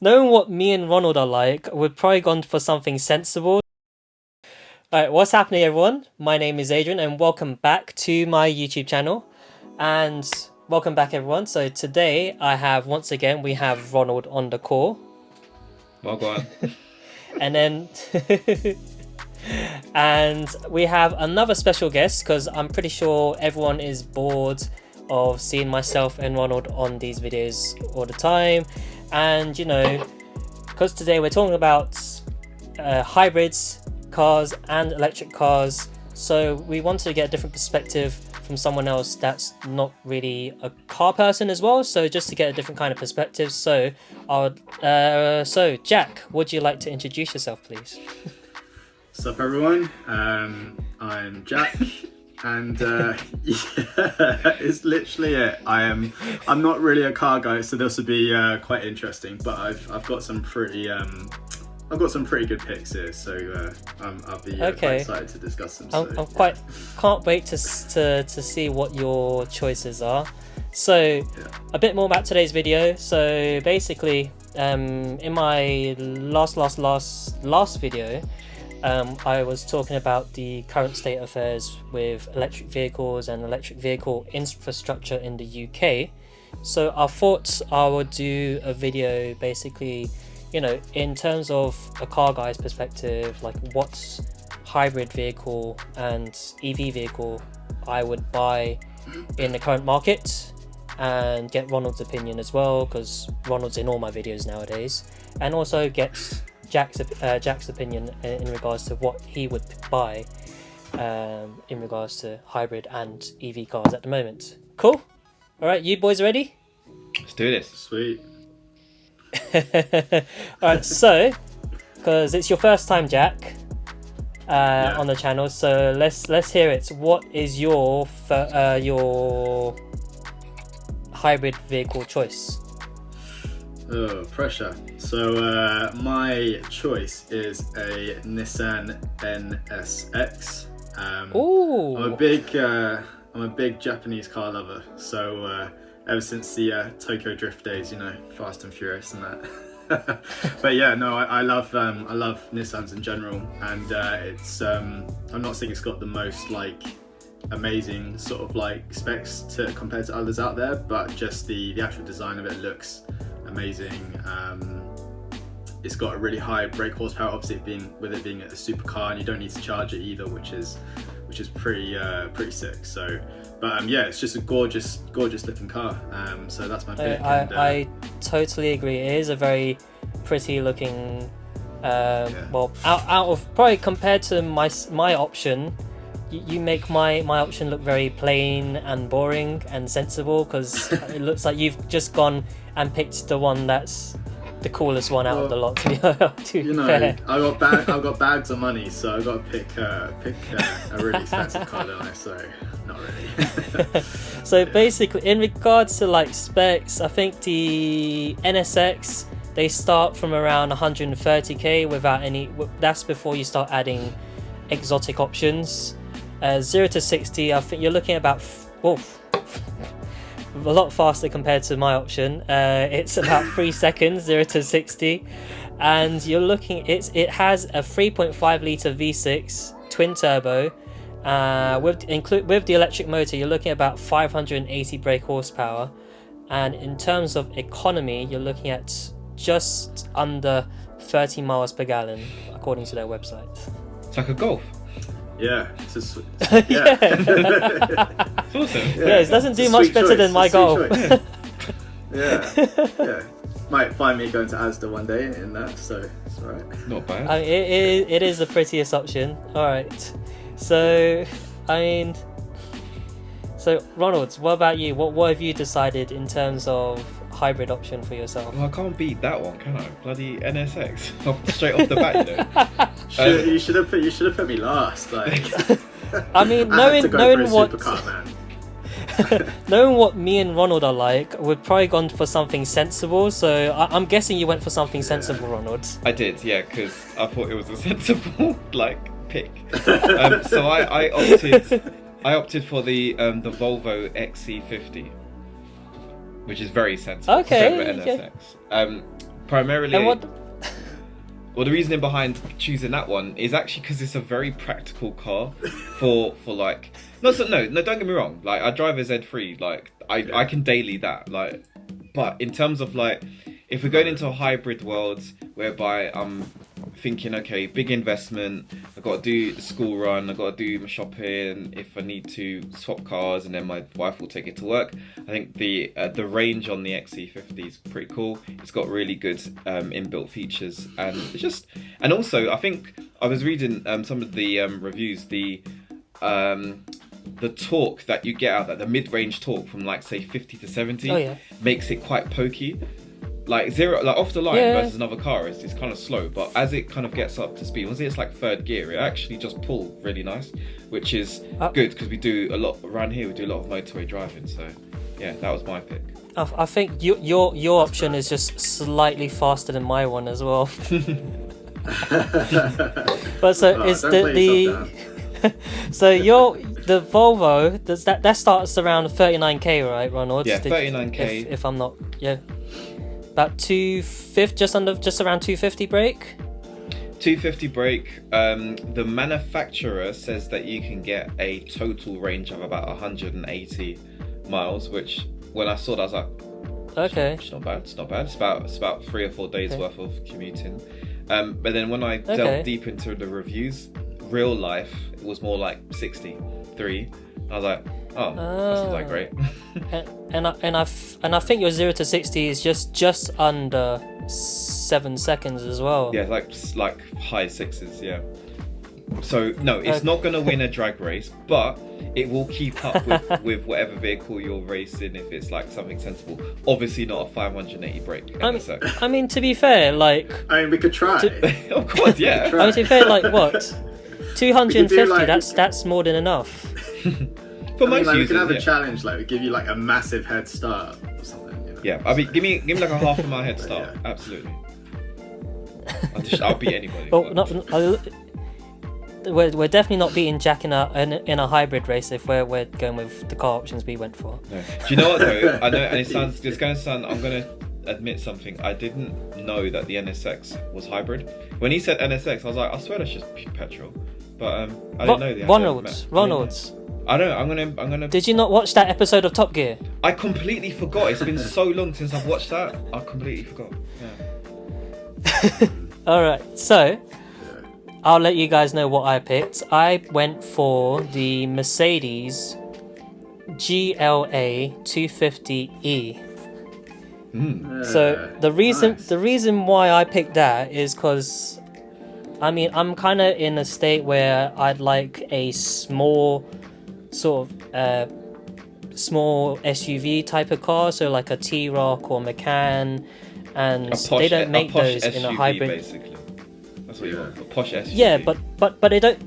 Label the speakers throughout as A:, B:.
A: Knowing what me and Ronald are like, we've probably gone for something sensible. Alright, what's happening, everyone? My name is Adrian, and welcome back to my YouTube channel. And welcome back, everyone. So today, once again, we have Ronald on the call.
B: Well, go on.
A: And then... and we have another special guest, because I'm pretty sure everyone is bored of seeing myself and Ronald on these videos all the time. And, you know, because today we're talking about hybrids, cars and electric cars, so we wanted to get a different perspective from someone else that's not really a car person as well, so just to get a different kind of perspective. So Jack, would you like to introduce yourself, please?
C: What's up, everyone? I'm Jack, and yeah, it's literally it. I'm not really a car guy, so this will be quite interesting. But I've got some pretty good picks here, so I'll be quite excited to discuss them.
A: Can't wait to see what your choices are. So a bit more about today's video. So basically, in my last video, I was talking about the current state of affairs with electric vehicles and electric vehicle infrastructure in the UK. So I thought I would do a video basically, you know, in terms of a car guy's perspective, like what hybrid vehicle and EV vehicle I would buy in the current market, and get Ronald's opinion as well, because Ronald's in all my videos nowadays, and also get Jack's opinion in regards to what he would buy in regards to hybrid and EV cars at the moment. Cool. All right, you boys ready?
B: Let's do this.
C: Sweet.
A: Alright, so because it's your first time, Jack, on the channel, so let's hear it. What is your hybrid vehicle choice?
C: Oh, pressure. So my choice is a Nissan NSX.
A: Ooh.
C: I'm a big Japanese car lover, so ever since the Tokyo Drift days, you know, Fast and Furious and that. But yeah, no, I love Nissans in general, and it's I'm not saying it's got the most like amazing sort of like specs compared to others out there, but just the actual design of it looks amazing. It's got a really high brake horsepower, obviously with it being a supercar, and you don't need to charge it either, which is pretty sick. So but yeah, it's just a gorgeous looking car, so that's my pick.
A: I totally agree. It is a very pretty looking well, out of probably compared to my option, you make my option look very plain and boring and sensible, because it looks like you've just gone and picked the one that's the coolest one out of the lot, to
C: you know,
A: fair.
C: I've got bags of money, so I've got to pick a really expensive car, don't I? So not really.
A: So basically, in regards to like specs, I think the NSX, they start from around 130k without any. That's before you start adding exotic options. 0 to 60, I think you're looking at about a lot faster compared to my option. It's about 3 seconds, 0 to 60, and you're looking. It has a 3.5 litre V6 twin turbo. With the electric motor, you're looking at about 580 brake horsepower, and in terms of economy, you're looking at just under 30 miles per gallon, according to their website.
B: It's like a Golf.
C: Yeah, it's
A: yeah.
B: It's awesome.
A: Yeah, it doesn't do much better than my Golf.
C: yeah. Might find me going to Asda one day in that, so it's alright.
B: Not bad.
A: I mean, it is the prettiest option. Alright, so Ronald, what about you? What have you decided in terms of hybrid option for yourself?
B: Well, I can't beat that one, can I? Bloody NSX. Straight off the bat, you know.
C: You should have put me last. Like,
A: I mean, knowing what me and Ronald are like, we've probably gone for something sensible. So I'm guessing you went for something sensible, Ronald.
B: I did, yeah, because I thought it was a sensible pick. So I opted for the Volvo XC50, which is very sensible.
A: Okay.
B: Compared to NSX. primarily.
A: And what?
B: Well, the reasoning behind choosing that one is actually because it's a very practical car for like. No, don't get me wrong. Like, I drive a Z3. Like, I can daily that. Like, but in terms of like, if we're going into a hybrid world whereby I'm thinking, okay, big investment, I've got to do the school run, I've got to do my shopping, if I need to swap cars, and then my wife will take it to work. I think the range on the XC50 is pretty cool. It's got really good inbuilt features, and it's just, and also I think I was reading some of the reviews, the torque that you get out of that, the mid-range torque from like say 50 to 70 makes it quite pokey. Like zero, like off the line versus another car is kind of slow, but as it kind of gets up to speed, once it's like third gear, it actually just pulls really nice, which is good because we do a lot around here. We do a lot of motorway driving, so yeah, that was my pick.
A: I think your option is just slightly faster than my one as well. But so it's the so the Volvo that starts around 39k, right, Ronald?
B: Yeah, 39k.
A: If I'm not, about 250, just around 250 brake.
B: 250 brake. The manufacturer says that you can get a total range of about 180 miles, which when I saw that I was like,
A: okay,
B: it's not bad. It's not bad. It's about 3 or 4 days worth of commuting. But then when I delved deep into the reviews, real life it was more like 63. I was like, oh, that's not great.
A: and I think your 0 to 60 is just under 7 seconds as well.
B: Yeah, like high 6s. Yeah. So no, it's not going to win a drag race, but it will keep up with whatever vehicle you're racing if it's like something sensible. Obviously not a 580 brake.
A: I mean, to be fair, like,
C: I mean, we could try.
B: Of course, yeah.
A: I mean, to be fair, like, what, 250? That's more than enough.
B: For most
C: like,
B: users,
C: we could have a challenge, like we give you like a massive head start or something. You know?
B: Yeah, I mean, give me like a half of my head start. Yeah. Absolutely. I'll beat anybody.
A: Well, we're definitely not beating Jack in a hybrid race if we're going with the car options we went for.
B: No. Do you know what though? I know, and it's going to sound. I'm going to admit something. I didn't know that the NSX was hybrid. When he said NSX, I was like, I swear that's just petrol. But I didn't know the
A: Ronald's.
B: I know. I'm gonna.
A: Did you not watch that episode of Top Gear?
B: I completely forgot. It's been so long since I've watched that. I completely forgot. Yeah.
A: All right, so I'll let you guys know what I picked. I went for the Mercedes GLA 250E. So the reason why I picked that is because, I mean, I'm kind of in a state where I'd like a small sort of small SUV type of car, so like a T-Roc or Macan, and they don't make those in a hybrid.
B: Basically, that's what you want, a posh SUV.
A: Yeah, but they don't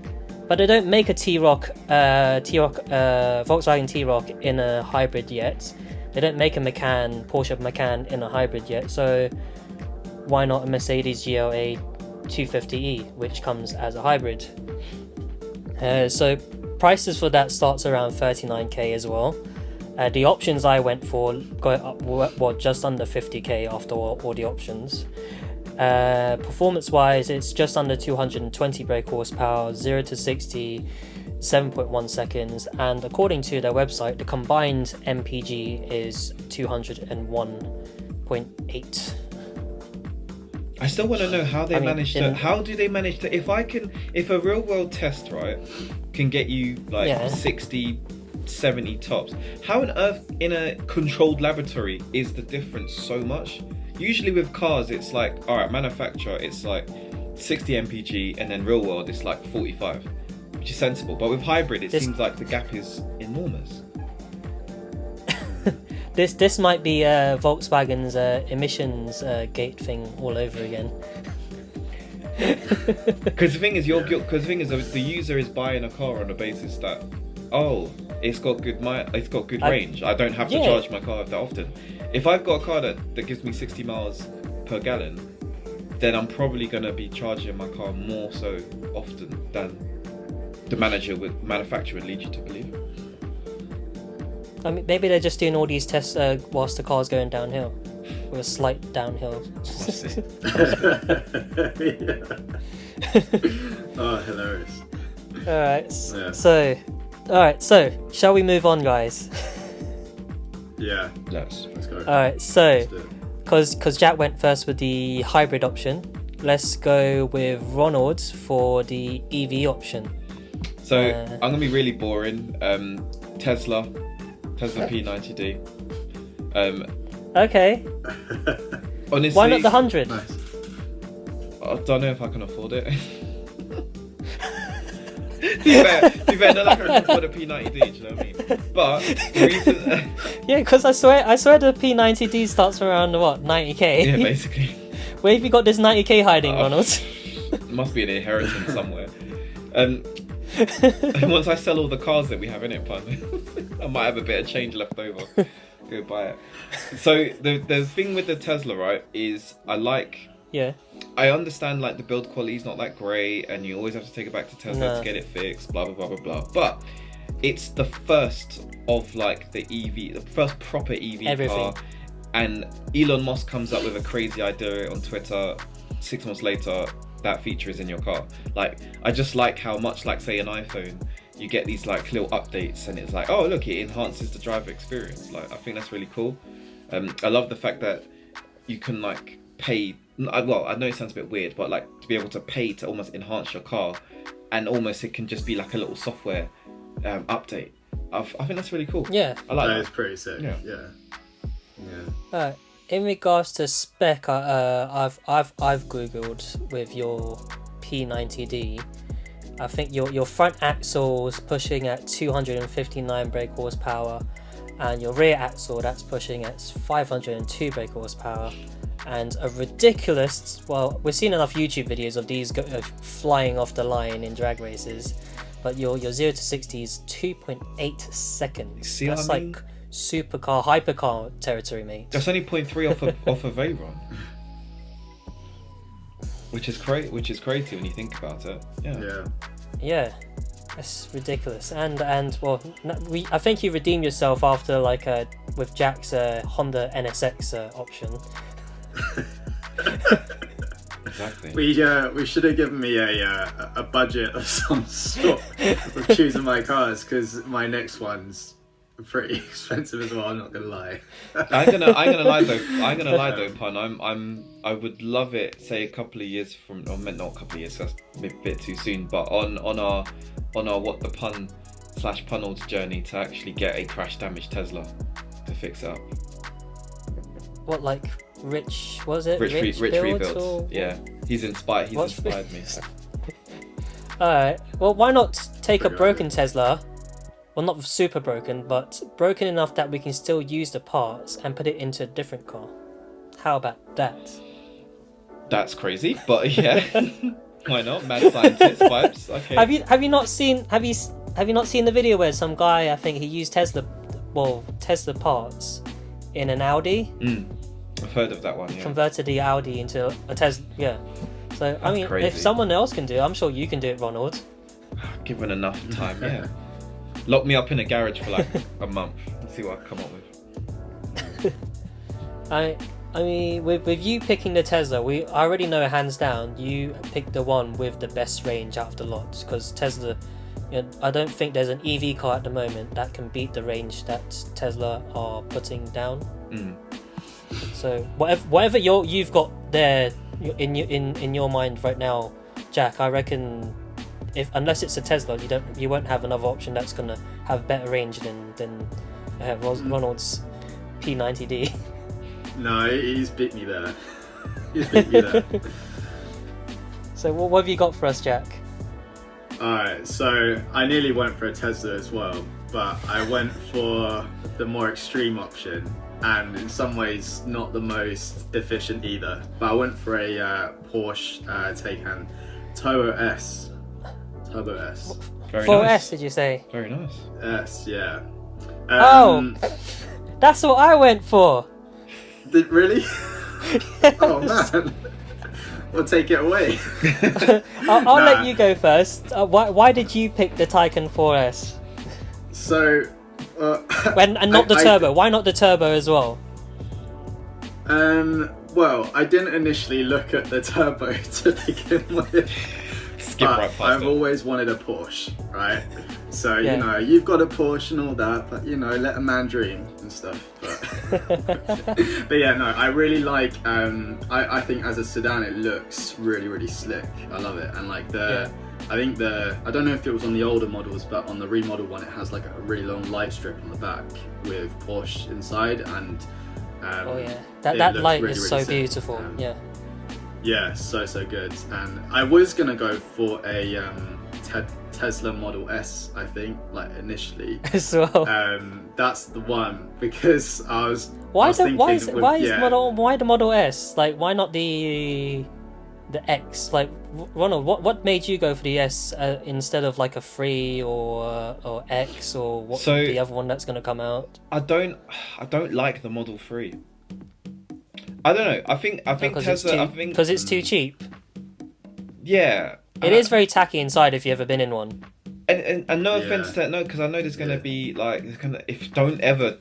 A: make a T-Roc Volkswagen T-Roc in a hybrid yet. They don't make a Porsche Macan in a hybrid yet. So why not a Mercedes GLA 250E, which comes as a hybrid? So prices for that starts around 39k as well. The options I went for go up were just under 50k after all the options. Performance wise, it's just under 220 brake horsepower, 0 to 60 7.1 seconds, and according to their website, the combined MPG is 201.8.
B: I still want to know how they how do they manage to, if a real world test, right, can get you like 60, 70 tops, how on earth in a controlled laboratory is the difference so much? Usually with cars, it's like, all right, manufacturer, it's like 60 mpg, and then real world, it's like 45, which is sensible. But with hybrid, it seems like the gap is enormous.
A: This might be Volkswagen's emissions gate thing all over again.
B: Because the thing is, the user is buying a car on the basis that, it's got good range. I don't have to charge my car that often. If I've got a car that gives me 60 miles per gallon, then I'm probably going to be charging my car more so often than the manufacturer would lead you to believe.
A: I mean, maybe they're just doing all these tests whilst the car's going downhill. with a slight downhill.
C: Oh, hilarious.
A: Alright,
C: Yeah.
A: so shall we move on, guys?
C: Yeah,
B: Let's.
C: let's go.
A: Alright, so
C: Let's do it.
A: because Jack went first with the hybrid option, let's go with Ronald for the EV option.
B: So I'm gonna be really boring. Tesla P90D.
A: Okay,
B: Honestly,
A: why not the 100?
C: Nice.
B: I don't know if I can afford it. to be fair, not like I can afford a P90D. Do you know what I mean? But the reason,
A: Yeah, because I swear the P90D starts around what, 90k?
B: yeah, basically,
A: Where have you got this 90k hiding, Ronald?
B: must be an inheritance somewhere. And once I sell all the cars that we have in it, I might have a bit of change left over. Go buy it. So the thing with the Tesla, right, is
A: Yeah.
B: I understand like the build quality is not that great, and you always have to take it back to Tesla to get it fixed. Blah blah blah blah blah. But it's the first of like the EV, the first proper EV car, and Elon Musk comes up with a crazy idea on Twitter. 6 months later, that feature is in your car. Like, I just like how much, like say an iPhone, you get these like little updates, and it's like, oh look, it enhances the driver experience. Like, I think that's really cool. I love the fact that you can like pay. Well, I know it sounds a bit weird, but like to be able to pay to almost enhance your car, and almost it can just be like a little software update. I think that's really cool.
A: Yeah,
B: I like that.
C: That is pretty sick. Yeah.
A: In regards to spec, I've googled with your P90D. I think your front axle's pushing at 259 brake horsepower, and your rear axle that's pushing at 502 brake horsepower. And a ridiculous, well, we've seen enough YouTube videos of these flying off the line in drag races, but your 0 to 60 is 2.8 seconds.
B: See
A: that's
B: what I mean?
A: like supercar, hypercar territory, mate.
B: That's only 0.3 off of Veyron, which is crazy when you think about it.
A: Yeah, that's ridiculous. And well, I think you redeemed yourself after like with Jack's Honda NSX option.
B: Exactly.
C: We should have given me a budget of some sort with choosing my cars, because my next one's pretty expensive as well. I'm not gonna lie.
B: I'm gonna lie though, Pun. I would love it. Say a couple of years from, or not a couple of years. That's a bit too soon. But on our what the Pun/Punald's journey to actually get a crash damaged Tesla to fix it up.
A: What, like Rich
B: Rich rebuilds.
A: Or...
B: Yeah, he's inspired me.
A: Alright, well, why not take a broken Tesla? Well, not super broken, but broken enough that we can still use the parts and put it into a different car. How about that?
B: That's crazy, but yeah, why not? Mad scientist vibes. Okay.
A: Have you not seen the video where some guy, I think he used Tesla parts in an Audi?
B: I've heard of that one. Yeah.
A: Converted the Audi into a Tesla. Yeah. So I mean,
B: crazy.
A: if someone else can do it, I'm sure you can do it, Ronald.
B: Given enough time, yeah. Lock me up in a garage for like a month and see what I come up with.
A: I mean, with you picking the Tesla, I already know hands down you picked the one with the best range out of the lot, because Tesla, I don't think there's an EV car at the moment that can beat the range that Tesla are putting down. So whatever you've got there in your mind right now, Jack, I reckon unless it's a Tesla, you won't have another option that's gonna have better range than Ronald's P90D.
C: No, he's beat me there.
A: So what have you got for us, Jack?
C: Alright, so I nearly went for a Tesla as well, but I went for the more extreme option, and in some ways not the most efficient either. But I went for a Porsche Taycan Turbo S.
B: Very
A: 4S,
B: nice.
A: did you say?
B: Very nice.
C: S, yeah.
A: That's what I went for.
C: Really? Oh man. Well, take it away.
A: I'll let you go first. Why did you pick the Taycan 4S?
C: So,
A: And not the turbo. Why not the turbo as well?
C: Well, I didn't initially look at the turbo to begin with.
B: Skip right past
C: I've
B: it.
C: always wanted a Porsche, right? So,
A: Yeah.
C: you know, you've got a Porsche and all that, but, you know, let a man dream and stuff. But yeah, no, I really like, I think as a sedan, it looks really, really slick. I love it. And like I think I don't know if it was on the older models, but on the remodel one, it has like a really long light strip on the back with Porsche inside. And
A: Oh yeah,
C: it
A: that
C: looks
A: light
C: really,
A: is
C: really
A: so
C: sick.
A: beautiful. Yeah.
C: Yeah, so good. And I was gonna go for a Tesla Model S, I think, like initially.
A: As well.
C: That's the one because I was.
A: Why
C: the
A: Model S? Like, why not the X? Like, Ronald, what made you go for the S instead of like a 3 or X or what
B: So-
A: the other one that's gonna come out?
B: I don't like the Model 3. I don't know. I think Tesla.
A: Because it's too cheap.
B: Yeah.
A: It is very tacky inside if you've ever been in one.
B: And no offense to no, because I know there's gonna be like don't ever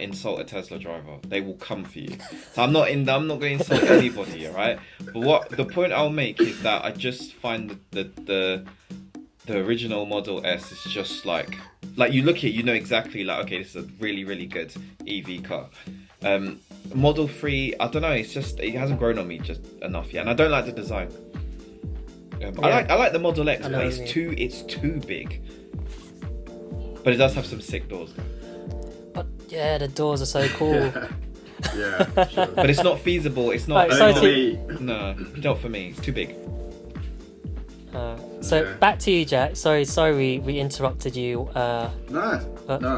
B: insult a Tesla driver. They will come for you. So I'm not going to insult anybody, alright? But the point I'll make is that I just find the original Model S is just like you look at it, you know exactly like, okay, this is a really, really good EV car. Model 3, I don't know, it hasn't grown on me just enough yet, and I don't like the design. I like the Model X, but it's too big. But it does have some sick doors.
A: But yeah, the doors are so cool.
C: Yeah, sure.
B: But it's not feasible. It's not.
A: Right,
B: No, not for me. It's too big.
A: So back to you, Jack. Sorry, we interrupted you.
C: No,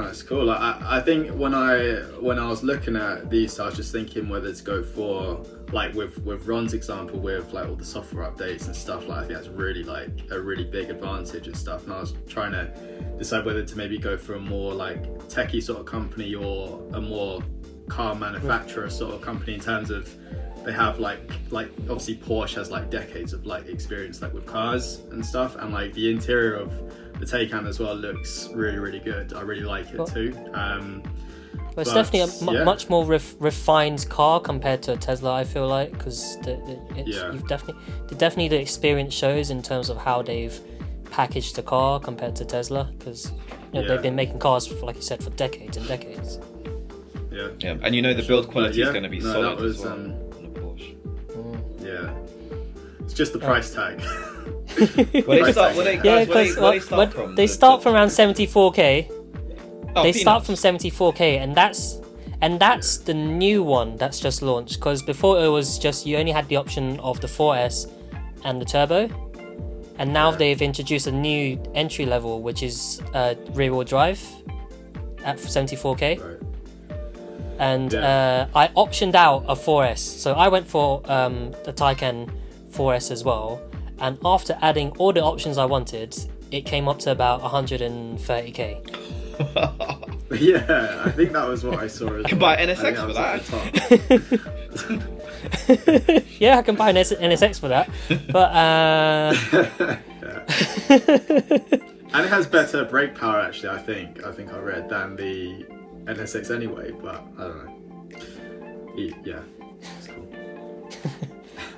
C: it's cool. I think when I was looking at these, I was just thinking whether to go for like with Ron's example with like all the software updates and stuff. Like I think that's really like a really big advantage and stuff. And I was trying to decide whether to maybe go for a more like techie sort of company or a more car manufacturer sort of company in terms of. They have like obviously Porsche has like decades of like experience like with cars and stuff, and like the interior of the Taycan as well looks really, really good. I really like it too.
A: Well, it's definitely a much more refined car compared to a Tesla, I feel like, because definitely the experience shows in terms of how they've packaged the car compared to Tesla, because they've been making cars for, like you said, for decades and decades.
B: Yeah, and the build quality is going to be solid as well on a Porsche.
C: Yeah, it's just the price tag.
A: They start from around 74k. They
B: peanuts.
A: start from 74k, and that's the new one that's just launched. Because before it was just you only had the option of the 4S and the turbo, and now they've introduced a new entry level, which is rear-wheel drive at 74k.
C: Right.
A: And I optioned out a 4S, so I went for the Taycan 4S as well. And after adding all the options I wanted, it came up to about 130k.
C: Yeah, I think that was what I saw.
B: You can buy an NSX for
C: that.
A: Yeah, I can buy an NSX for that, but
C: and it has better brake power actually. I think I read than the NSX anyway, but I don't know. Yeah, it's cool.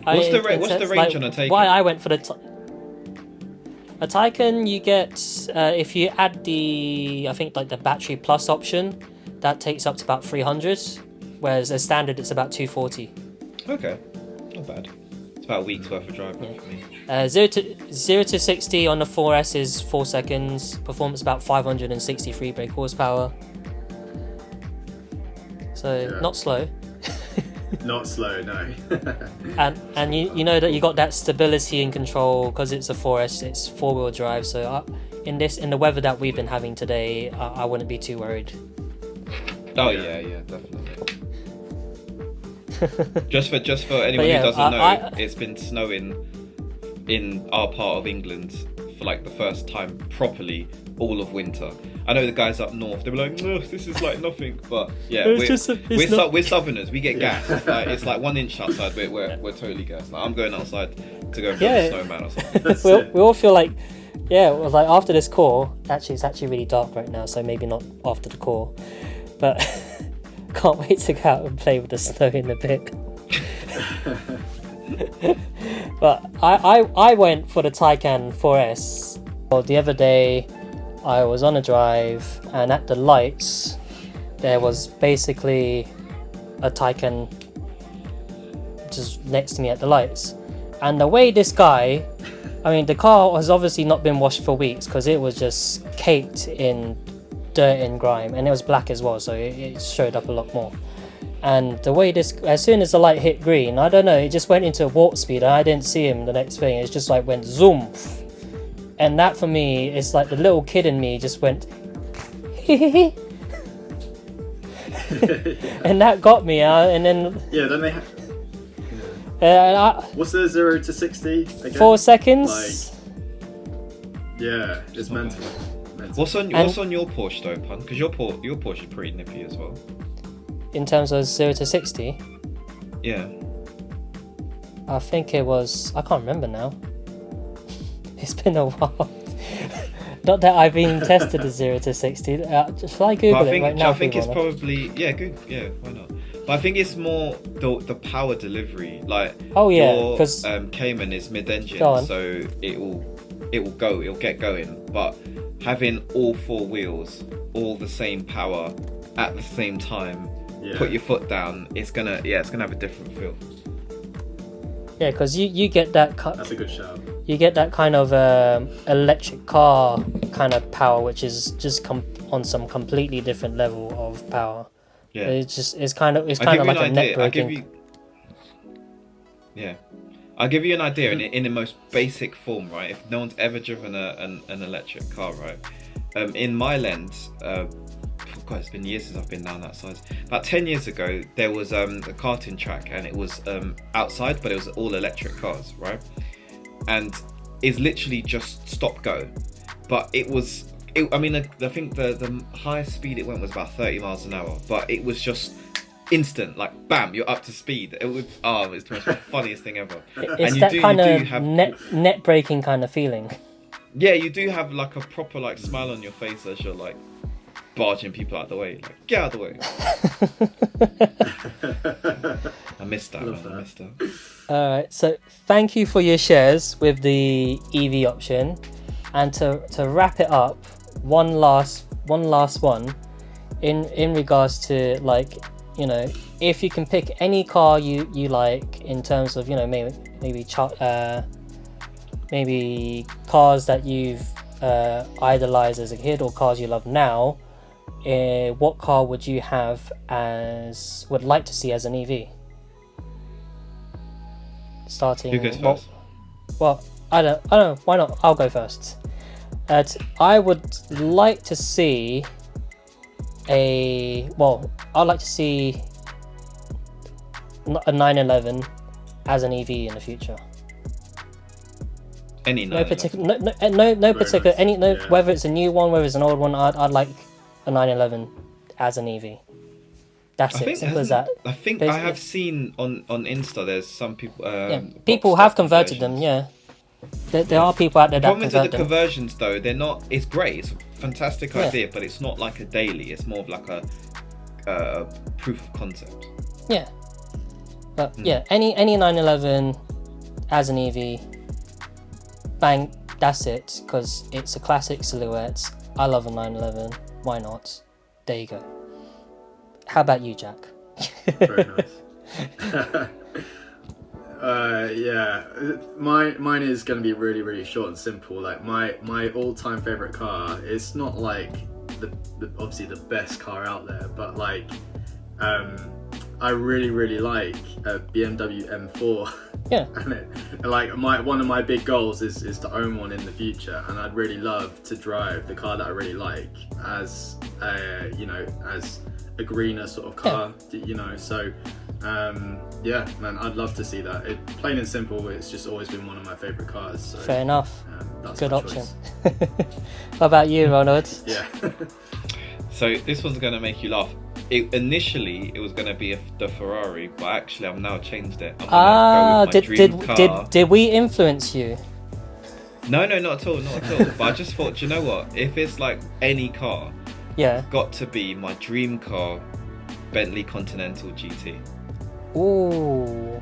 B: What's the range on a Taycan?
A: Why I went for a Taycan, you get if you add the the battery plus option, that takes up to about 300, whereas as standard it's about 240.
B: Okay, not bad. It's about a week's worth of driving for me.
A: 0 to 60 on the 4S is 4 seconds. Performance about 563 brake horsepower. So not slow.
C: Not slow, no.
A: and you know that you got that stability and control because it's a 4S. It's 4-wheel drive. So in the weather that we've been having today, I wouldn't be too worried.
B: Oh yeah, definitely. just for anyone who doesn't know, it's been snowing in our part of England for like the first time properly all of winter. I know the guys up north, they were like, "No, this is like nothing," but yeah, we're Southerners. We get gas. It's like 1 inch outside. We're totally gassed. Like, I'm going outside to go and build a snowman or something.
A: we all feel like, it was like after this call. Actually, it's actually really dark right now, so maybe not after the call, but Can't wait to go out and play with the snow in a bit. But I went for the Taycan 4S. Well, the other day I was on a drive, and at the lights there was basically a Taycan just next to me at the lights. And the way this guy, I mean, the car has obviously not been washed for weeks because it was just caked in dirt and grime, and it was black as well, so it showed up a lot more. And the way this, as soon as the light hit green, I don't know, it just went into warp speed, and I didn't see him the next thing. It's just like went zoom, and that for me, it's like the little kid in me just went and that got me out. And then
C: then they what's the 0 to 60 again?
A: 4 seconds.
C: Yeah, it's mental.
B: What's on your Porsche though, Pun? Because your Porsche is pretty nippy as well.
A: In terms of 0 to 60?
B: Yeah.
A: I think it was, I can't remember now. It's been a while. Not that I've been tested at 0 to 60. Shall I Google it right now?
B: I think it's probably, why not? But I think it's more the power delivery. Like, your Cayman is mid-engine, so it'll get going. But having all four wheels, all the same power at the same time, put your foot down, it's gonna have a different feel.
A: Yeah, because you get that.
C: That's a good shout.
A: You get that kind of electric car kind of power, which is just on some completely different level of power. Yeah, it's kind of like a net breaking.
B: I'll give you an idea in the most basic form, right? If no one's ever driven an electric car, right? In my lens, God, it's been years since I've been down that side. About 10 years ago, there was a karting track, and it was outside, but it was all electric cars, right? And it's literally just stop go. But I think the highest speed it went was about 30 miles an hour, but it was just instant, like bam, you're up to speed. It's the most funniest thing ever.
A: It's and that kind of net breaking kind of feeling.
B: Yeah, you do have like a proper like smile on your face as you're like barging people out of the way, like get out of the way. I missed that.
A: Alright, so thank you for your shares with the EV option, and to wrap it up, one last one in regards to, like, you know, if you can pick any car you like in terms of, you know, maybe cars that you've idolized as a kid or cars you love now, what car would you would like to see as an EV? Starting.
B: Who goes first?
A: Well, I don't know. Why not? I'll go first. I would like to see I'd like to see a 911 as an EV in the future.
B: Any
A: no particular, no particular, nice. Whether it's a new one, whether it's an old one, I'd like a 911 as an EV. That's it. Simple as that.
B: I think I have seen on Insta. There's some people.
A: People have converted them. Yeah, there are people out there that convert them.
B: The conversions, though, they're not. It's great. It's a fantastic idea, but it's not like a daily. It's more of like a proof of concept.
A: Yeah, but any 911 as an EV, bang. That's it. Because it's a classic silhouette. I love a 911. Why not? There you go. How about you, Jack?
C: Very nice. Mine is going to be really, really short and simple. Like my all-time favorite car. It's not like the obviously the best car out there, but like I really, really like a BMW M4.
A: Yeah.
C: And one of my big goals is to own one in the future, and I'd really love to drive the car that I really like as a greener sort of car, so man, I'd love to see that. Plain and simple, it's just always been one of my favourite cars. So,
A: fair enough.
C: That's
A: good option. What about you, Ronald?
C: Yeah.
B: So this one's going to make you laugh. Initially it was going to be the Ferrari, but actually I've now changed it. I'm going to go with my dream car.
A: Did we influence you?
B: No, not at all. But I just thought, you know what? If it's like any car,
A: yeah,
B: it's got to be my dream car Bentley Continental GT.
A: Ooh.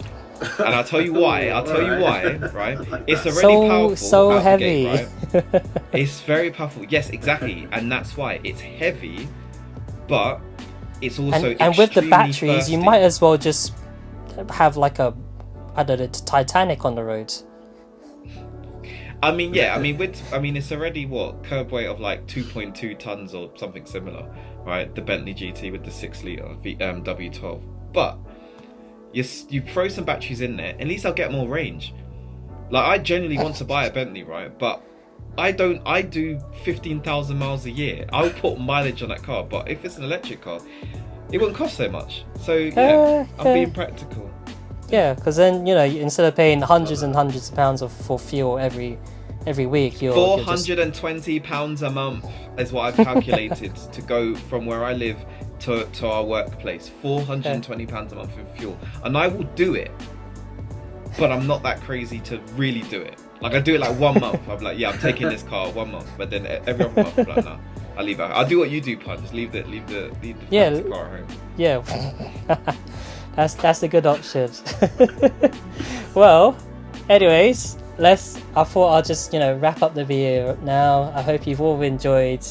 B: And I'll tell you why. Right? It's already
A: So
B: powerful.
A: so
B: out the
A: heavy.
B: gate, right? It's very powerful. Yes, exactly. And that's why it's heavy, but it's also
A: and with the
B: extremely
A: batteries, you
B: thirsty.
A: might as well just have like a, I don't know, Titanic on the road.
B: I mean, yeah. I mean, it's already what curb weight of like 2.2 tons or something similar, right? The Bentley GT with the 6-liter W12, but you throw some batteries in there. At least I'll get more range. Like I genuinely want to buy a Bentley, right? But I don't. I do 15,000 miles a year. I'll put mileage on that car, but if it's an electric car, it won't cost so much. So yeah, I'm being practical.
A: Yeah, because then instead of paying hundreds and hundreds of pounds for fuel every week, you're
B: £420 a month is what I've calculated to go from where I live to our workplace. £420 a month in fuel, and I will do it. But I'm not that crazy to really do it. Like I do it like 1 month. I'm like, yeah, I'm taking this car 1 month, but then every other month I'm like, no, I'll leave it. I'll do what you do, Pun. Just leave the fancy car at home.
A: Yeah. That's a good option. Well, anyways, I thought I'll just wrap up the video now. I hope you've all enjoyed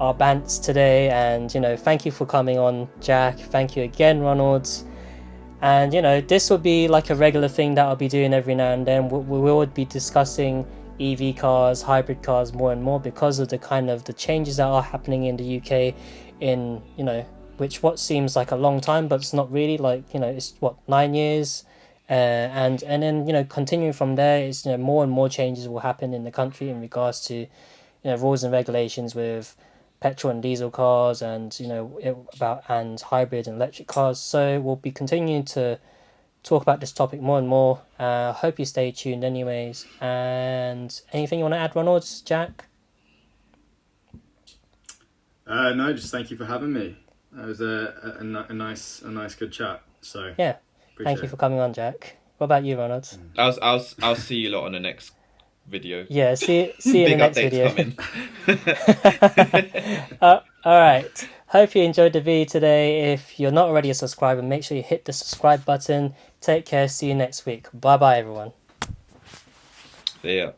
A: our bants today, and thank you for coming on, Jack. Thank you again, Ronald. And this will be like a regular thing that I'll be doing every now and then. We will be discussing EV cars, hybrid cars more and more, because of the changes that are happening in the UK in what seems like a long time, but it's not really. Like it's 9 years, and then continuing from there, it's more and more changes will happen in the country in regards to rules and regulations with petrol and diesel cars, and and hybrid and electric cars. So we'll be continuing to talk about this topic more and more. Hope you stay tuned anyways. And anything you want to add, Ronald, Jack?
C: No, just thank you for having me. That was a nice good chat. So
A: Yeah, thank you for coming on, Jack. What about you, Ronald?
B: I'll see you lot on the next video.
A: Yeah, see you in the next video.
B: Coming.
A: All right. Hope you enjoyed the video today. If you're not already a subscriber, make sure you hit the subscribe button. Take care. See you next week. Bye bye, everyone.
B: See ya.